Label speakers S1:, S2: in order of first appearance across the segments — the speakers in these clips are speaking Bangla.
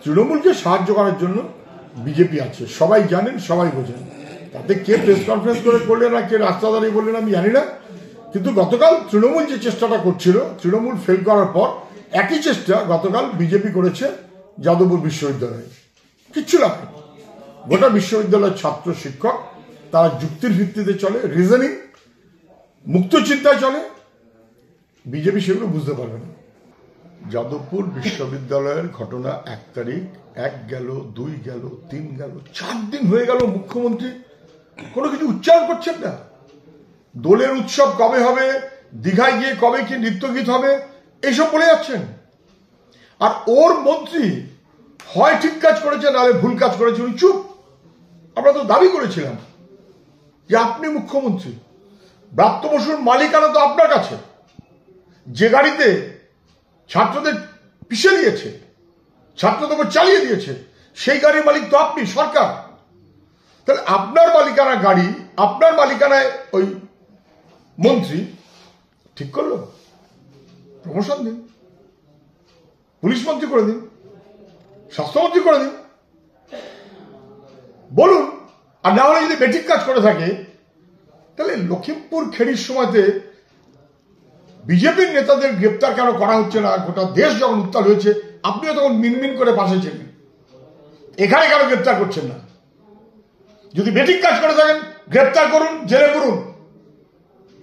S1: তৃণমূলকে সাহায্য করার জন্য বিজেপি আছে, সবাই জানেন, সবাই বোঝেন। তাতে কে প্রেস কনফারেন্স করলেন না কে রাস্তা দাঁড়িয়ে বললেন আমি জানি না, কিন্তু গতকাল তৃণমূল যে চেষ্টাটা করছিল, তৃণমূল ফেল করার পর একই চেষ্টা গতকাল বিজেপি করেছে যাদবপুর বিশ্ববিদ্যালয়ে। কিচ্ছু লাগে, গোটা বিশ্ববিদ্যালয়ের ছাত্র শিক্ষক তারা যুক্তির ভিত্তিতে চলে, রিজনিং মুক্ত চিন্তায় চলে। বিজেপি সেগুলো বুঝতে পারবে না। যাদবপুর বিশ্ববিদ্যালয়ের ঘটনা 1 তারিখ, 1 গেল, 2 গেল, 3 গেল, 4 দিন হয়ে গেল, মুখ্যমন্ত্রী কোনো কিছু উচ্চারণ করছেন না। দোলের উৎসব কবে হবে, দীঘায় গিয়ে কবে কি নৃত্যগীত হবে, এইসব বলে যাচ্ছেন। আর ওর মন্ত্রী হয় ঠিক কাজ করেছে নাহলে ভুল কাজ করেছে, উনি চুপ। আমরা তো দাবি করেছিলাম যে আপনি মুখ্যমন্ত্রী, ব্রাত্য বসুর মালিকানা তো আপনার কাছে। যে গাড়িতে ছাত্রদের পিছিয়ে দিয়েছে, ছাত্রদের উপর চালিয়ে দিয়েছে, সেই গাড়ির মালিক তো আপনি, সরকার। তাহলে আপনার মালিকানা গাড়ি, আপনার মালিকানায় ওই মন্ত্রী ঠিক করলো, প্রমোশন দিন, পুলিশ মন্ত্রী করে দিন, স্বাস্থ্যমন্ত্রী করে দিন, বলুন। আর না হলে যদি বেঠিক কাজ করে থাকে, তাহলে লখিমপুর খেড়ির সময়তে বিজেপির নেতাদের গ্রেপ্তার কেন করা হচ্ছে না? গোটা দেশ যখন উত্তাল হয়েছে, আপনিও তখন মিনমিন করে পাশে ছিলেন, এখানে কেন গ্রেপ্তার করছেন না? যদি বেঠিক কাজ করে থাকেন গ্রেপ্তার করুন, জেলে করুন।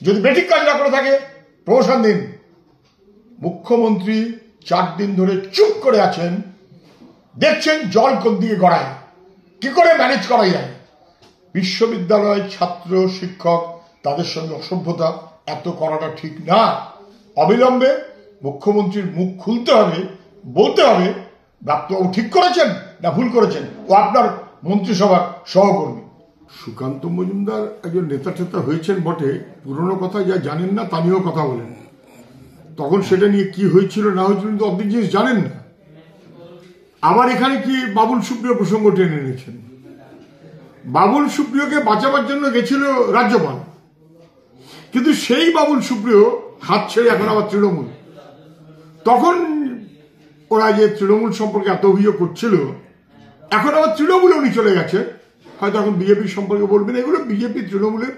S1: যদি বেঠিক কাজ না করে থাকে প্রমোশন দিন। মুখ্যমন্ত্রী 4 দিন ধরে চুপ করে আছেন, দেখছেন জল কোন দিকে গড়ায়, কি করে ম্যানেজ করা যায়। বিশ্ববিদ্যালয় ছাত্র শিক্ষক তাদের সঙ্গে অসভ্যতা এত করাটা ঠিক না। অবিলম্বে মুখ্যমন্ত্রীর মুখ খুলতে হবে, বলতে হবে ব্রাত্যবাবু ঠিক করেছেন না ভুল করেছেন। ও আপনার মন্ত্রিসভার সহকর্মী। সুকান্ত মজুমদার একজন নেতা টেতা হয়েছেন বটে, পুরনো কথা যা জানেন না তা নিয়েও কথা বলেন। তখন সেটা নিয়ে কি হয়েছিল না হয়েছিল কিন্তু অর্ধেক জিনিস জানেন না। আবার এখানে কি বাবুল সুপ্রিয় প্রসঙ্গ টেনে এনেছেন। বাবুল সুপ্রিয়কে বাঁচাবার জন্য গেছিল রাজ্যপাল, কিন্তু সেই বাবুল সুপ্রিয় হাত ছেড়ে এখন আবার তৃণমূল। তখন ওরা যে তৃণমূল সম্পর্কে এত অভিযোগ করছিল, এখন আবার তৃণমূলে উনি চলে গেছে। হয়তো এখন বিজেপির সম্পর্কে বলবেন। এগুলো বিজেপি তৃণমূলের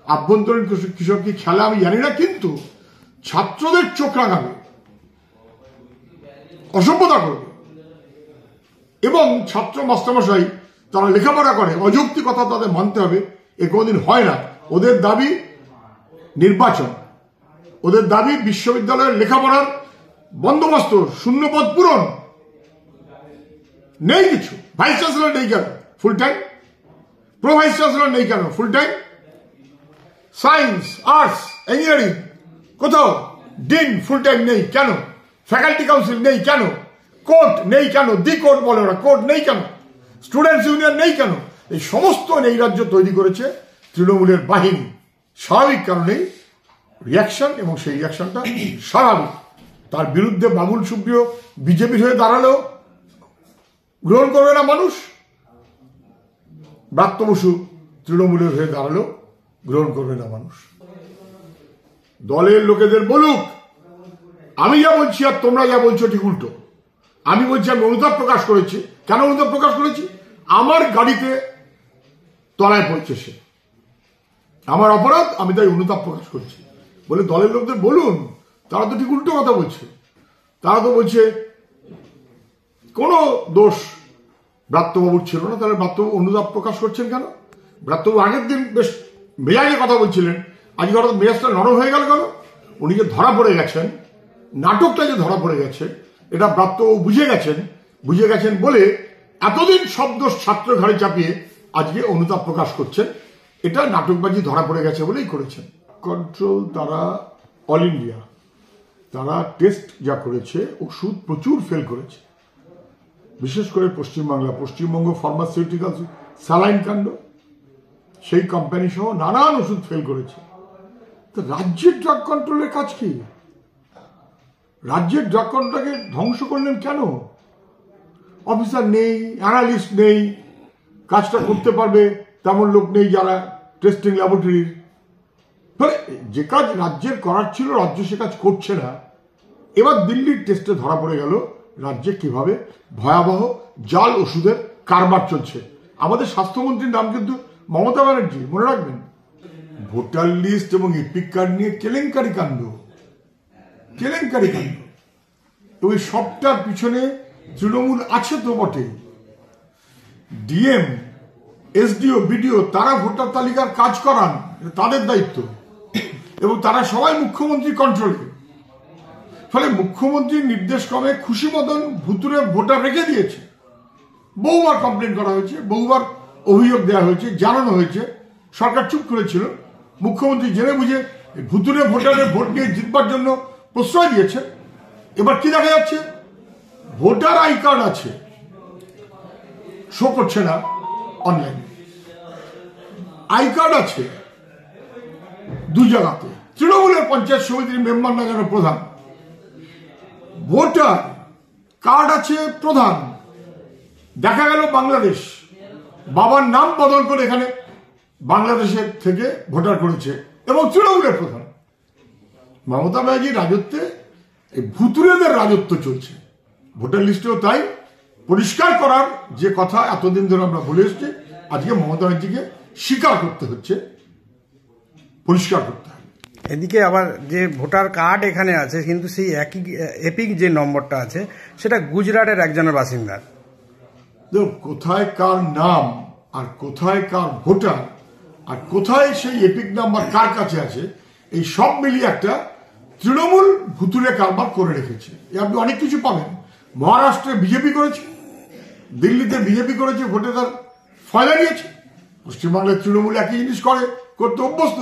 S1: আভ্যন্তরীণ কিসব কি খেলা আমি জানি না, কিন্তু ছাত্রদের চোখ রাঙাবে, অসভ্যতা করবে। এবং ছাত্র মাস্টারমশাই তারা লেখাপড়া করে, অযৌক্তিক কথা তাদের মানতে হবে, এ কোনোদিন হয় না। ওদের দাবি নির্বাচন, ওদের দাবি বিশ্ববিদ্যালয়ের লেখাপড়ার বন্দোবস্ত, শূন্যপদ পূরণ। নেই কিছু। ভাইস চ্যান্সেলর নেই কেন full time? Pro vice chancellor নেই কেন full time? Science, arts, engineering কোথাও ডিন ফুল টাইম নেই কেন? ফ্যাকাল্টি কাউন্সিল নেই কেন? কোর্ট নেই কেন? দি কোর্ট বলে ওরা, কোর্ট নেই কেন? স্টুডেন্টস ইউনিয়ন নেই কেন? এই সমস্ত এই রাজ্য তৈরি করেছে তৃণমূলের বাহিনী। স্বাভাবিক কারণেই রিয়াকশন, এবং সেই রিয়াকশনটা স্বাভাবিক। তার বিরুদ্ধে বাবুল সুপ্রিয় বিজেপির হয়ে দাঁড়ালেও গ্রহণ করবে না মানুষ, ব্রাত্য বসু তৃণমূলের হয়ে দাঁড়ালেও গ্রহণ করবে না মানুষ। দলের লোকেদের বলুক, আমি যা বলছি আর তোমরা যা বলছো ঠিক উল্টো। আমি বলছি আমি অনুতাপ প্রকাশ করেছি। কেন অনুতাপ প্রকাশ করেছি? আমার গাড়িতে তলায় পড়ছে সে, আমার অপরাধ, আমি তাই অনুতাপ প্রকাশ করছি বলে দলের লোকদের বলুন। তারা তো ঠিক উল্টো কথা বলছে। তারা তো বলছে কোনো দোষ ব্রাত্যবাবুর ছিল না, তাহলে ব্রাত্যবাবু অনুতাপ প্রকাশ করছেন কেন? ব্রাত্যবাবু আগের দিন বেশ মেজাজে কথা বলছিলেন, আজকে হঠাৎ মেজাজটা নরম হয়ে গেল কেন? উনি যে ধরা পড়ে গেছেন, নাটকটা যে ধরা পড়ে গেছে, এটা ব্রাত্যবাবু বুঝে গেছেন বলে এতদিন সব দোষ ছাত্র ঘাড়ে চাপিয়ে আজকে অনুতাপ প্রকাশ করছেন। এটা নাটকবাজি ধরা পড়ে গেছে বলেই করেছেন। কন্ট্রোল তারা অল ইন্ডিয়া, তারা টেস্ট যা করেছে, ওষুধ প্রচুর ফেল করেছে, বিশেষ করে পশ্চিমবঙ্গ ফার্মাসিউটিক্যালস স্যালাইন কাণ্ড, সেই কোম্পানি সহ নানান ওষুধ ফেল করেছে। তো রাজ্যের ড্রাগ কন্ট্রোলের কাজ কি? রাজ্যের ড্রাগ কন্ট্রোলকে ধ্বংস করলেন কেন? অফিসার নেই, অ্যানালিস্ট নেই, কাজটা করতে পারবে তেমন লোক নেই যারা টেস্টিং ল্যাবরেটরির। যে কাজ রাজ্যের করার ছিল রাজ্য সে কাজ করছে না। এবার দিল্লির টেস্টে ধরা পড়ে গেল রাজ্যে কিভাবে ভয়াবহ জাল ওষুধের কারবার চলছে। আমাদের স্বাস্থ্যমন্ত্রীর নাম কিন্তু মমতা ব্যানার্জি, মনে রাখবেন। ভোটার লিস্ট এবং এপিক কার্ড নিয়ে কেলেঙ্কারি কাণ্ড, ওই সবটার পিছনে তৃণমূল আছে তো বটে। ডিএম, এসডিও, বিডিও তারা ভোটার তালিকার কাজ করান, তাদের দায়িত্ব, এবং তারা সবাই মুখ্যমন্ত্রীর কন্ট্রোলে। ফলে মুখ্যমন্ত্রীর নির্দেশ ক্রমে খুশি মতন ভুতুরে ভোটার রেখে দিয়েছে। বহুবার কমপ্লেন করা হয়েছে, বহুবার অভিযোগ দেওয়া হয়েছে, জানানো হয়েছে, সরকার চুপ করেছিল। মুখ্যমন্ত্রী জেনে বুঝে ভুতুরে ভোটারের ভোট নিয়ে জিতবার জন্য প্রশ্রয় দিয়েছে। এবার কি দেখা যাচ্ছে, ভোটার আই কার্ড আছে, শো করছে না অনলাইনে। আই কার্ড আছে দুই জায়গাতে, তৃণমূলের পঞ্চায়েত সমিতির মেম্বার না যেন প্রধান। ভোটার কার্ড আছে প্রধান, দেখা গেল বাংলাদেশ, বাবার নাম বদল করে এখানে বাংলাদেশের থেকে ভোটার করেছে, এবং তৃণমূলের প্রধান। মমতা ব্যানার্জির রাজত্বে এই ভুতুরেদের রাজত্ব চলছে। ভোটার লিস্টেও তাই পরিষ্কার করার যে কথা এতদিন ধরে আমরা বলে এসছি, আজকে মমতা ব্যানার্জিকে স্বীকার করতে হচ্ছে, পরিষ্কার করতে হবে।
S2: এদিকে আবার যে ভোটার কার্ড এখানে আছে, কিন্তু সেই একই এপিক যে নম্বরটা আছে সেটা গুজরাটের একজনের বাসিন্দার।
S1: কোথায় কার নাম আর কোথায় কার ভোটার আর কোথায় সেই এপিক নাম্বার কার কাছে আছে, এই সব মিলিয়ে একটা তৃণমূল ভুতুরে কারবার করে রেখেছে। আপনি অনেক কিছু পাবেন। মহারাষ্ট্রে বিজেপি করেছে, দিল্লিতে বিজেপি করেছে, ভোটে তার ফয়লা নিয়েছে। পশ্চিমবাংলায় তৃণমূল একই জিনিস করতে অভ্যস্ত।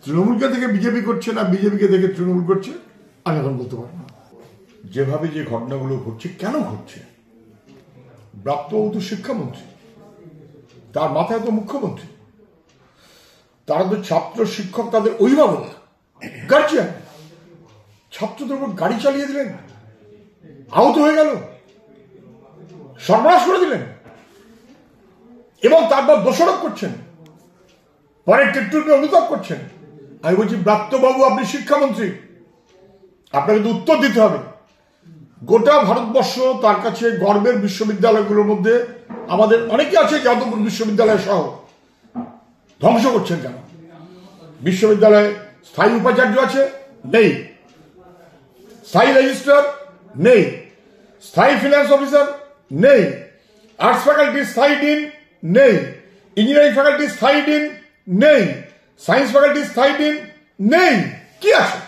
S1: তৃণমূলকে থেকে বিজেপি করছে না বিজেপিকে থেকে তৃণমূল করছে, আমি এখন বলতে পারবো না। যেভাবে যে ঘটনাগুলো ঘটছে, কেন ঘটছে? প্রাপ্তবধূ তো শিক্ষামন্ত্রী, তার মাথায় তো মুখ্যমন্ত্রী, তারা তো ছাত্র শিক্ষক, তাদের অভিভাবক, গার্জিয়ান। ছাত্রদের উপর গাড়ি চালিয়ে দিলেন, আহত হয়ে গেল, সর্বনাশ করে দিলেন, এবং তারপর দোষারোপ করছেন, পরে টেট্টুকে অনুতাপ করছেন। আমি বলছি, ব্রাত্যবাবু আপনি শিক্ষামন্ত্রী, আপনাকে তো উত্তর দিতে হবে। গোটা ভারতবর্ষ তার কাছে গর্বের বিশ্ববিদ্যালয়গুলোর মধ্যে আমাদের অনেকে আছে, যাদবপুর বিশ্ববিদ্যালয় সহ। ধ্বংস করছেন কেন? বিশ্ববিদ্যালয়ে স্থায়ী উপাচার্য আছে? নেই। স্থায়ী রেজিস্ট্রার? নেই। স্থায়ী ফিনান্স অফিসার? নেই। আর্টস ফ্যাকাল্টি স্থায়ী ডিন? নেই। ইঞ্জিনিয়ারিং ফ্যাকাল্টি স্থায়ী ডিন? নেই। সায়েন্স ফ্যাকাল্টি স্থায়ী ডিন? নেই। কি আছে?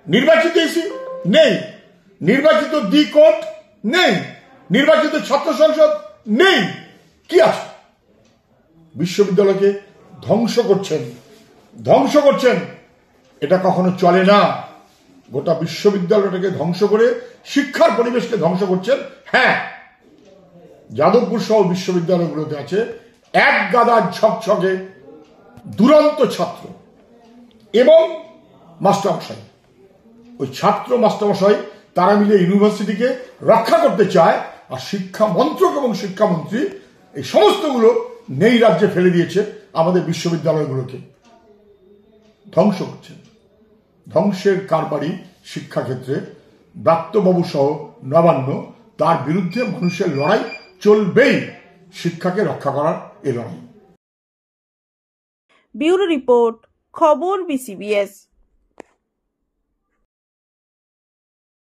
S1: নির্বাচিত এসি? নেই। নির্বাচিত দি কোর্ট? নেই। নির্বাচিত ছাত্র সংসদ? নেই। কি আছে? বিশ্ববিদ্যালয়কে ধ্বংস করছেন। এটা কখনো চলে না। গোটা বিশ্ববিদ্যালয়টাকে ধ্বংস করে শিক্ষার পরিবেশকে ধ্বংস করছেন। হ্যাঁ, যাদবপুর সহ বিশ্ববিদ্যালয়গুলোতে আছে এক গাদা ঝকঝকে দুরন্ত ছাত্র এবং মাস্টারমশাই। ওই ছাত্র মাস্টারমশাই তারা মিলে ইউনিভার্সিটিকে রক্ষা করতে চায়, আর শিক্ষা মন্ত্রক এবং শিক্ষামন্ত্রী এই সমস্তগুলো নেই রাজ্যে ফেলে দিয়েছে। আমাদের বিশ্ববিদ্যালয়গুলোকে ধ্বংস করছে। ধ্বংসের কারবারি শিক্ষাক্ষেত্রে ব্রাত্যবাবু সহ নবান্ন, তার বিরুদ্ধে মানুষের লড়াই চলবেই। শিক্ষাকে রক্ষা করার এই লড়াই।
S3: ব্যুরো রিপোর্ট, খবর BCBS।